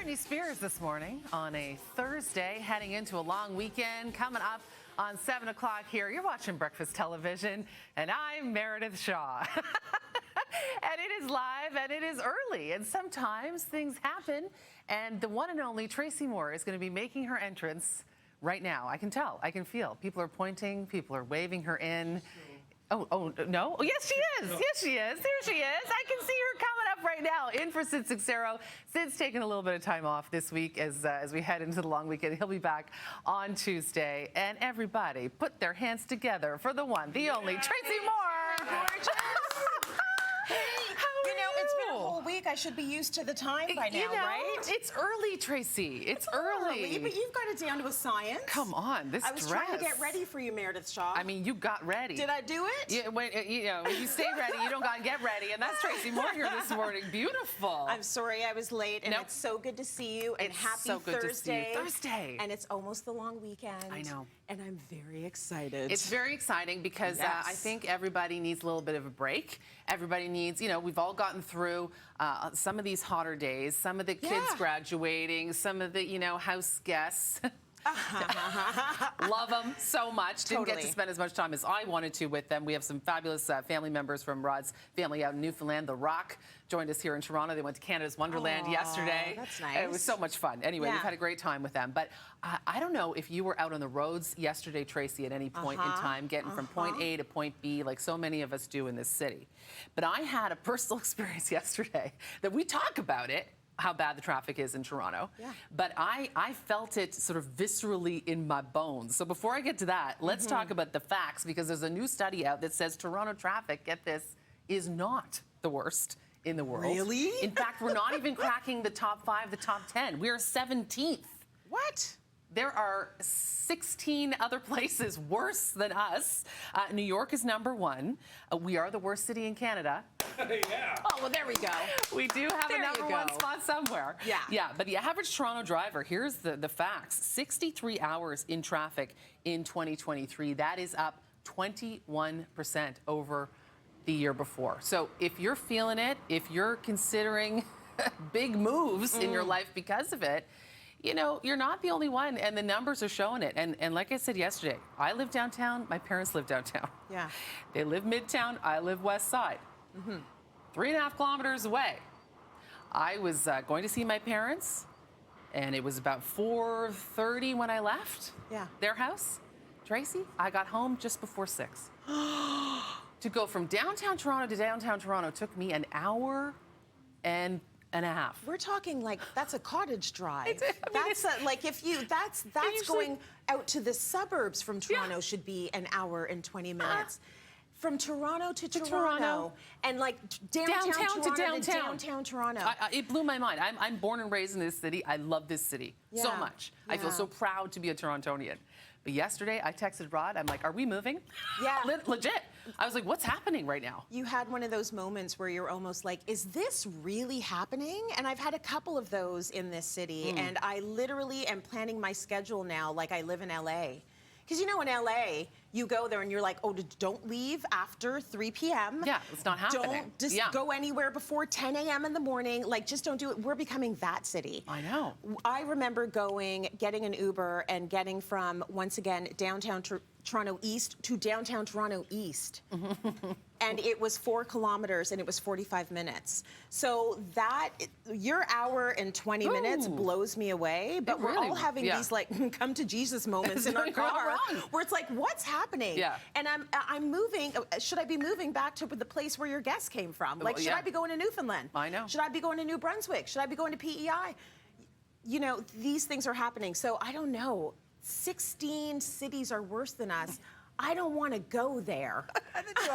Britney Spears this morning on a Thursday, heading into a long weekend. Coming up on 7 o'clock here, you're watching Breakfast Television, and I'm Meredith Shaw. And it is live, and it is early, and sometimes things happen, and the one and only Tracy Moore is going to be making her entrance right now. I can tell. I can feel. People are pointing. People are waving her in. Oh, no? Oh, yes, she is. Yes, she is. There she is. I can see her coming up right now. In for Sid Sixero. Sid's taking a little bit of time off this week as we head into the long weekend. He'll be back on Tuesday. And everybody put their hands together for the one, the only, Tracy Moore. Gorgeous. It's been a whole week. I should be used to the time by now, right? It's early, Tracy. It's early. But you've got it down to a science. Come on, this dress. I was trying to get ready for you, Meredith Shaw. I mean, you got ready. Did I do it? Yeah, when you stay ready, you don't got to get ready. And that's Tracy Moore here this morning. Beautiful. I'm sorry I was late, and it's so good to see you. And it's happy so good Thursday. To see you. Thursday. And it's almost the long weekend. I know. And I'm very excited. It's very exciting because I think everybody needs a little bit of a break. Everybody needs, we've all gotten through some of these hotter days, some of the kids graduating, some of the, house guests. Love them so much. Didn't get to spend as much time as I wanted to with them. We have some fabulous family members from Rod's family out in Newfoundland. The Rock joined us here in Toronto. They went to Canada's Wonderland yesterday. That's nice. It was so much fun. Anyway, we've had a great time with them. But I don't know if you were out on the roads yesterday, Tracy, at any point in time, getting from point A to point B, like so many of us do in this city. But I had a personal experience yesterday that we talk about it, how bad the traffic is in Toronto. But I felt it sort of viscerally in my bones. So before I get to that, let's talk about the facts, because there's a new study out that says Toronto traffic, get this, is not the worst in the world. Really? In fact, we're not even cracking the top 5, the top 10. We are 17th. What? There are 16 other places worse than us. New York is number 1. We are the worst city in Canada. Yeah. Oh, well, there we go. We do have a number 1 spot somewhere. Yeah, but the average Toronto driver, here's the facts. 63 hours in traffic in 2023. That is up 21% over the year before. So if you're feeling it, if you're considering big moves in your life because of it, you're not the only one, and the numbers are showing it. And like I said yesterday, I live downtown, my parents live downtown. Yeah. They live midtown, I live west side. 3.5 kilometers away. I was going to see my parents, and it was about 4:30 when I left their house. Tracy, I got home just before 6. To go from downtown Toronto to downtown Toronto took me an hour and a half. We're talking like that's a cottage drive. That's going out to the suburbs from Toronto should be an hour and 20 minutes. From Toronto to Toronto. And like downtown Toronto to downtown Toronto. It blew my mind. I'm born and raised in this city. I love this city so much. I feel so proud to be a Torontonian. But yesterday, I texted Rod. I'm like, are we moving? Yeah. Legit. I was like, what's happening right now? You had one of those moments where you're almost like, is this really happening? And I've had a couple of those in this city. And I literally am planning my schedule now like I live in L.A. Because in L.A., you go there and you're like, oh, don't leave after 3 p.m. Yeah, it's not happening. Don't just go anywhere before 10 a.m. in the morning. Like, just don't do it. We're becoming that city. I know. I remember getting an Uber and getting from, once again, downtown Toronto East to downtown Toronto East. And it was 4 kilometers and it was 45 minutes. So your hour and 20 minutes blows me away, but we're all having these like come to Jesus moments in our car where it's like, what's happening? Yeah. And I'm moving. Should I be moving back to the place where your guests came from? Like, should I be going to Newfoundland? I know. Should I be going to New Brunswick? Should I be going to PEI? These things are happening. So I don't know. 16 cities are worse than us. I don't want to go there. I don't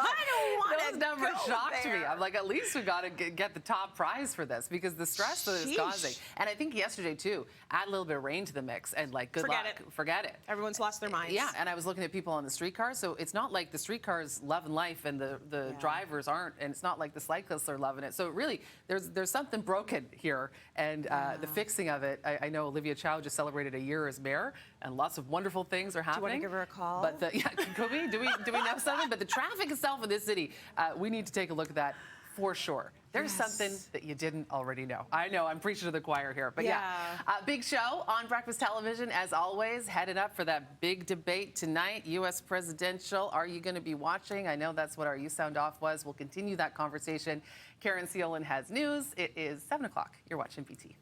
want to Those numbers shocked me. I'm like, at least we got to get the top prize for this, because the stress that it's causing. And I think yesterday, too, add a little bit of rain to the mix, and like, good luck. Forget it. Everyone's lost their minds. Yeah, and I was looking at people on the streetcars, so it's not like the streetcars loving life and the drivers aren't, and it's not like the cyclists are loving it. So really, there's something broken here, and the fixing of it. I know Olivia Chow just celebrated a year as mayor, and lots of wonderful things are happening. Do you want to give her a call? But could we? Do we know something? But the traffic itself in this city, we need to take a look at that for sure. There's something that you didn't already know. I know, I'm preaching to the choir here, but big show on Breakfast Television, as always, headed up for that big debate tonight, U.S. presidential. Are you going to be watching? I know that's what our You Sound Off was. We'll continue that conversation. Karen Seelan has news. It is 7 o'clock. You're watching BT.